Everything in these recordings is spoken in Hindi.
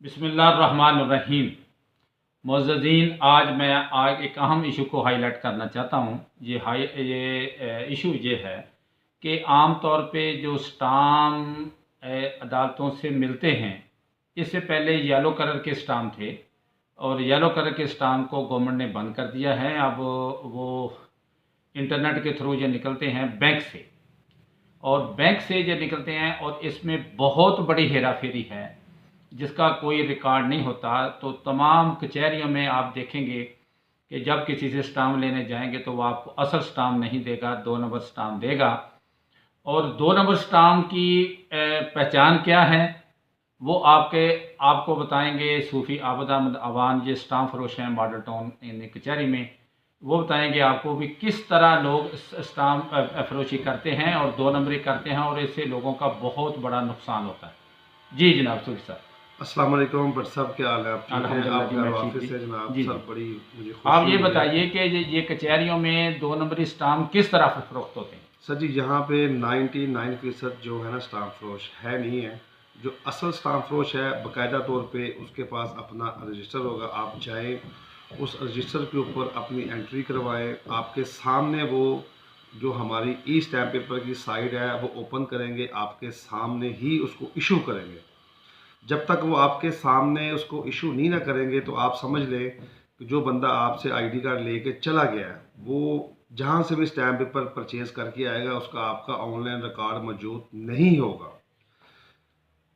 बिस्मिल्लाहिर्रहमानिर्रहीम। मुअज़्ज़ज़ीन, आज एक अहम इशू को हाईलाइट करना चाहता हूँ। ये इशू ये है कि आम तौर पे जो स्टाम्प अदालतों से मिलते हैं, इससे पहले येलो कलर के स्टाम्प थे और येलो कलर के स्टाम्प को गवर्नमेंट ने बंद कर दिया है। अब वो इंटरनेट के थ्रू ये निकलते हैं बैंक से, और बैंक से ये निकलते हैं और इसमें बहुत बड़ी हेरा फेरी है जिसका कोई रिकॉर्ड नहीं होता। तो तमाम कचहरियों में आप देखेंगे कि जब किसी से स्टाम्प लेने जाएंगे तो वो आपको असल स्टाम्प नहीं देगा, 2 नंबर स्टाम्प देगा। और 2 नंबर स्टाम्प की पहचान क्या है वो आपको बताएंगे सूफ़ी आबद अहमद अवान, ये स्टाम्प फरोश हैं मॉडल टाउन कचहरी में। वो बताएंगे आपको भी किस तरह लोग स्टाम्प फरोशी करते हैं और 2 नंबरी करते हैं, और इससे लोगों का बहुत बड़ा नुकसान होता है। जी जनाब सूफी साहब। अस्सलाम वालेकुम भट्ट साहब, क्या हाल है? आप ठीक हैं? अल्हम्दुलिल्लाह आप जी, घर मैं ठीक वापस जी। से जनाब जी सर, जी, बड़ी मुझे आप खुशी ये हुई है। बताइए कि ये कचहरियों में 2 नंबरी स्टाम्प किस तरह फरोख्त होते हैं? सर जी, यहाँ पे 99% जो है ना स्टाम्प फरोश है नहीं है। जो असल स्टाम्प फरोश है बाकायदा तौर पे उसके पास अपना रजिस्टर होगा। आप जाएं उस रजिस्टर के ऊपर अपनी एंट्री करवाएं, आपके सामने वो जो हमारी ई स्टैम्प पेपर की साइड है वो ओपन करेंगे, आपके सामने ही उसको इशू करेंगे। जब तक वो आपके सामने उसको इशू नहीं ना करेंगे तो आप समझ लें कि जो बंदा आपसे आईडी कार्ड लेके चला गया है वो जहाँ से भी स्टैम्प पेपर परचेज करके आएगा उसका आपका ऑनलाइन रिकॉर्ड मौजूद नहीं होगा।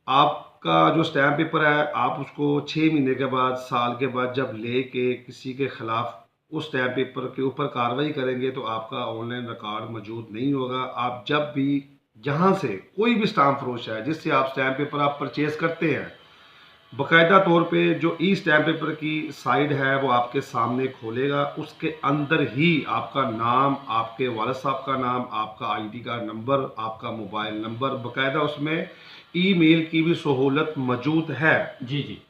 आपका जो स्टैम्प पेपर है आप उसको 6 महीने के बाद, साल के बाद जब लेके किसी के खिलाफ उस स्टैम्प पेपर के ऊपर कार्रवाई करेंगे तो आपका ऑनलाइन रिकॉर्ड मौजूद नहीं होगा। आप जब भी जहाँ से कोई भी स्टाम्प फरोश है जिससे आप स्टैम्प पेपर आप परचेज करते हैं, बाकायदा तौर पे जो ई स्टैम्प पेपर की साइड है वो आपके सामने खोलेगा। उसके अंदर ही आपका नाम, आपके वालिद साहब का नाम, आपका आईडी कार्ड नंबर, आपका मोबाइल नंबर, बाकायदा उसमें ईमेल की भी सहूलत मौजूद है। जी जी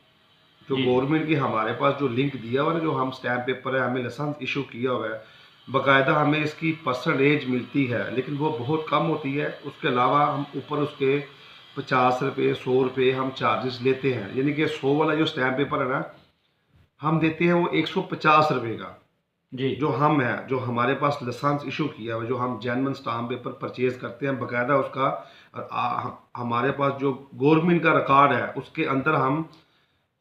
जो जी जी। गवर्नमेंट की हमारे पास जो लिंक दिया हुआ है ना, जो हम स्टैम्प पेपर है हमें लाइसेंस इशू किया हुआ है, बाकायदा हमें इसकी परसेंटेज मिलती है लेकिन वो बहुत कम होती है। उसके अलावा हम ऊपर उसके 50 रुपये 100 रुपये हम चार्जेस लेते हैं। यानी कि 100 वाला जो स्टैम्प पेपर है ना, हम देते हैं वो 150 रुपये का। जी जो हम है, जो हमारे पास लाइसेंस इशू किया हुआ, जो हम जेन्युइन स्टाम्प पेपर परचेज करते हैं, बाकायदा उसका हमारे पास जो गवर्नमेंट का रिकॉर्ड है उसके अंदर हम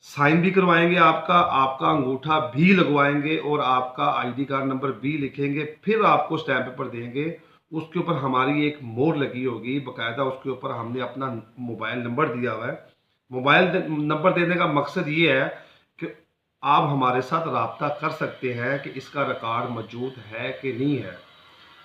साइन भी करवाएंगे, आपका आपका अंगूठा भी लगवाएंगे और आपका आईडी कार्ड नंबर भी लिखेंगे, फिर आपको स्टैम्प पेपर देंगे। उसके ऊपर हमारी एक मोहर लगी होगी, बाकायदा उसके ऊपर हमने अपना मोबाइल नंबर दिया हुआ है। मोबाइल नंबर देने का मकसद ये है कि आप हमारे साथ रब्ता कर सकते हैं कि इसका रिकॉर्ड मौजूद है कि नहीं है।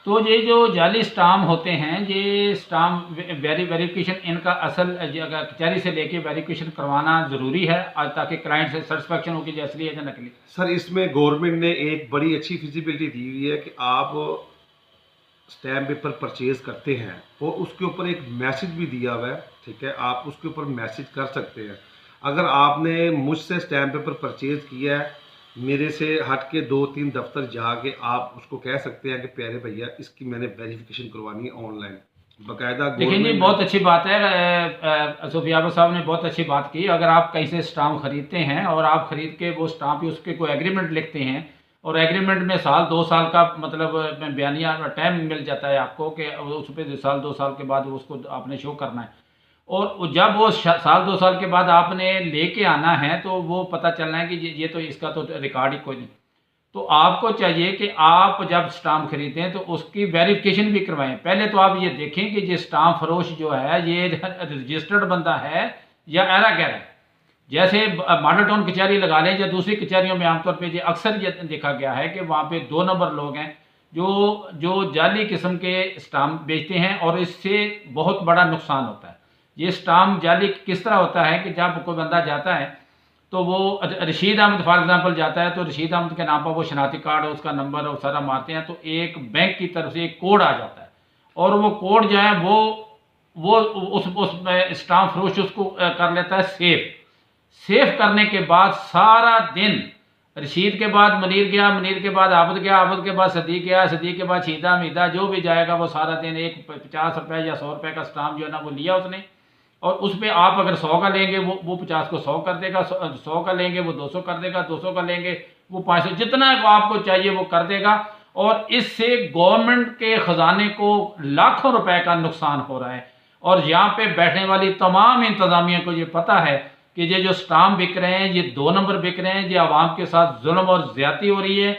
तो ये जो जाली स्टाम्प होते हैं, ये स्टाम्प वेरिफिकेशन इनका असल जगह कचहरी से लेके वेरिफिकेशन करवाना ज़रूरी है ताकि क्लाइंट से सेटिस्फेक्शन हो कि ये असली है या नकली। सर, इसमें गवर्नमेंट ने एक बड़ी अच्छी फिजिबिलिटी दी हुई है कि आप स्टैम्प पेपर परचेज करते हैं और उसके ऊपर एक मैसेज भी दिया हुआ है, ठीक है, आप उसके ऊपर मैसेज कर सकते हैं। अगर आपने मुझसे स्टैम्प पेपर परचेज किया है, मेरे से हट के 2-3 दफ्तर जाके आप उसको कह सकते हैं कि प्यारे भैया इसकी मैंने वेरिफिकेशन करवानी है ऑनलाइन, बाकायदा देखिए जी, गवर्नमेंट ने। बहुत अच्छी बात है। सूफियाबा साहब ने बहुत अच्छी बात की। अगर आप कहीं से स्टाम्प खरीदते हैं और आप खरीद के वो स्टाम्प उसके कोई एग्रीमेंट लिखते हैं और एग्रीमेंट में साल 2 साल का मतलब बयानिया टाइम मिल जाता है आपको कि उस पर साल 2 साल के बाद उसको आपने शो करना है, और जब वो साल 2 साल के बाद आपने लेके आना है तो वो पता चलना है कि ये तो इसका तो रिकॉर्ड ही कोई नहीं। तो आपको चाहिए कि आप जब स्टाम्प खरीदें तो उसकी वेरिफिकेशन भी करवाएं। पहले तो आप ये देखें कि ये स्टाम्प फरोश जो है ये रजिस्टर्ड बंदा है या एरा गैर है। जैसे मॉडल टाउन कचहरी लगा लें या दूसरी कचहरियों में आमतौर पर ये अक्सर ये देखा गया है कि वहाँ पे 2 नंबर लोग हैं जो जो जाली किस्म के स्टाम्प बेचते हैं, और इससे बहुत बड़ा नुकसान होता है। ये स्टाम्प जाली किस तरह होता है कि जब कोई बंदा जाता है तो वो रशीद अहमद फॉर एग्जांपल जाता है तो रशीद अहमद के नाम पर वो शनाख्ती कार्ड और उसका नंबर और सारा मारते हैं, तो एक बैंक की तरफ से एक कोड आ जाता है, और वो कोड जो है वो उसमें स्टाम्प फरोश उसको कर लेता है सेफ। सेफ करने के बाद सारा दिन रशीद के बाद मनीर गया, मनीर के बाद आबद गया, आबद के बाद सदीक गया, सदीक के बाद शीदा मीदा जो भी जाएगा वो सारा दिन एक 50 रुपये या 100 रुपये का स्टाम्प जो है ना वो लिया उसने, और उस पे आप अगर 100 का लेंगे वो 50 को 100 कर देगा, 100 का लेंगे वो 200 कर देगा, 200 का लेंगे वो 500, जितना आपको चाहिए वो कर देगा। और इससे गवर्नमेंट के ख़जाने को लाखों रुपए का नुकसान हो रहा है। और यहाँ पे बैठने वाली तमाम इंतज़ामिया को ये पता है कि ये जो स्टाम्प बिक रहे हैं, ये 2 नंबर बिक रहे हैं, ये आवाम के साथ जुल्म और ज़्यादती हो रही है।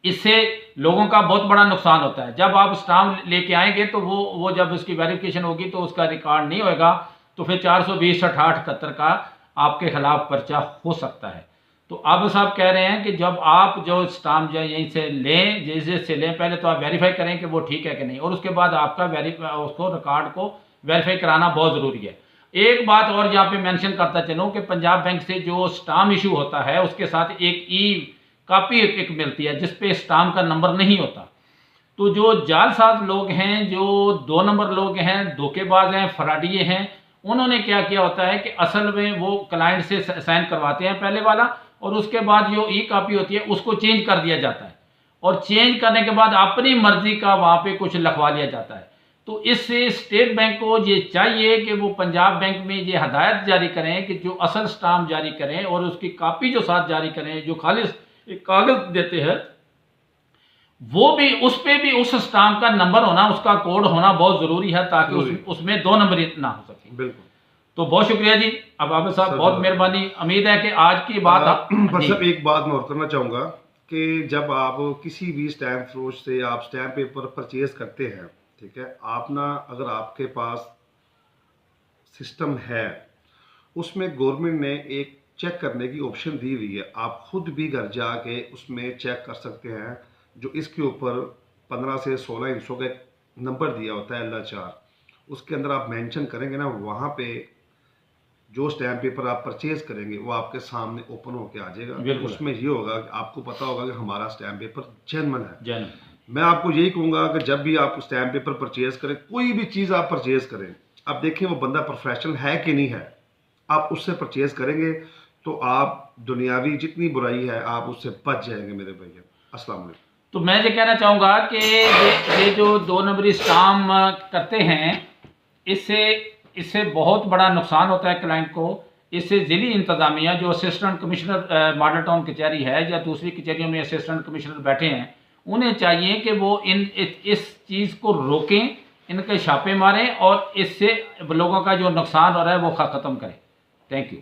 इससे लोगों का बहुत बड़ा नुकसान होता है। जब आप स्टाम्प लेके आएंगे तो वो जब उसकी वेरिफिकेशन होगी तो उसका रिकॉर्ड नहीं होगा, तो फिर 420 68 71 का आपके खिलाफ पर्चा हो सकता है। तो अब साहब कह रहे हैं कि जब आप जो स्टाम्प जो यहीं से लें, जैसे से लें, पहले तो आप वेरीफाई करें कि वो ठीक है कि नहीं, और उसके बाद आपका उसको रिकॉर्ड को वेरीफाई कराना बहुत ज़रूरी है। एक बात और यहाँ पे मेंशन करता चलूँ कि पंजाब बैंक से जो स्टाम्प इशू होता है उसके साथ एक ई कॉपी एक मिलती है जिसपे स्टाम्प का नंबर नहीं होता। तो जो जालसाज लोग हैं, जो 2 नंबर लोग हैं, धोखेबाज हैं, फराडिये हैं, उन्होंने क्या किया होता है कि असल में वो क्लाइंट से साइन करवाते हैं पहले वाला, और उसके बाद जो ई कॉपी होती है उसको चेंज कर दिया जाता है, और चेंज करने के बाद अपनी मर्जी का वहाँ पे कुछ लिखवा लिया जाता है। तो इससे स्टेट बैंक को ये चाहिए कि वो पंजाब बैंक में ये हदायत जारी करें कि जो असल स्टाम्प जारी करें और उसकी कॉपी जो साथ जारी करें, जो खालिस एक कागज देते हैं वो भी, उस पे भी उस स्टाम्प का नंबर होना, उसका कोड होना बहुत जरूरी है, ताकि उसमें 2 नंबर ना हो सके। बिल्कुल। तो बहुत शुक्रिया जी, अब आबिद साहब बहुत मेहरबानी। उम्मीद है कि आज की बात बस एक बात मैं और करना चाहूँगा कि जब आप किसी भी स्टैम्प फरोश से आप स्टैम्प पेपर परचेज करते हैं, ठीक है, आप ना, अगर आपके पास सिस्टम है उसमें गवर्नमेंट ने एक चेक करने की ऑप्शन दी हुई है, आप खुद भी घर जाके उसमें चेक कर सकते हैं। जो इसके ऊपर 15 से 16 इंचों का एक नंबर दिया होता है LR4, उसके अंदर आप मेंशन करेंगे ना, वहाँ पे जो स्टैम्प पेपर आप परचेज करेंगे वो आपके सामने ओपन होके आ जाएगा। उसमें ये होगा कि आपको पता होगा कि हमारा स्टैम्प पेपर जेन्युइन है। मैं आपको यही कहूँगा कि जब भी आप स्टैम्प पेपर परचेज करें, कोई भी चीज़ आप परचेज करें, आप देखें वो बंदा प्रोफेशनल है कि नहीं है। आप उससे परचेज करेंगे तो आप दुनियावी जितनी बुराई है आप उससे बच जाएंगे मेरे भैया। अस्सलाम वालेकुम। तो मैं ये कहना चाहूँगा कि ये जो 2 नंबरी स्टाम्प करते हैं, इससे बहुत बड़ा नुकसान होता है क्लाइंट को। इससे ज़िली इंतज़ामिया जो असिस्टेंट कमिश्नर मॉडल टाउन कचहरी है या दूसरी कचहरियों में असिस्टेंट कमिश्नर बैठे हैं, उन्हें चाहिए कि वो इस चीज़ को रोकें, इनके छापे मारें और इससे लोगों का जो नुकसान हो रहा है वो ख़त्म करें। Thank you.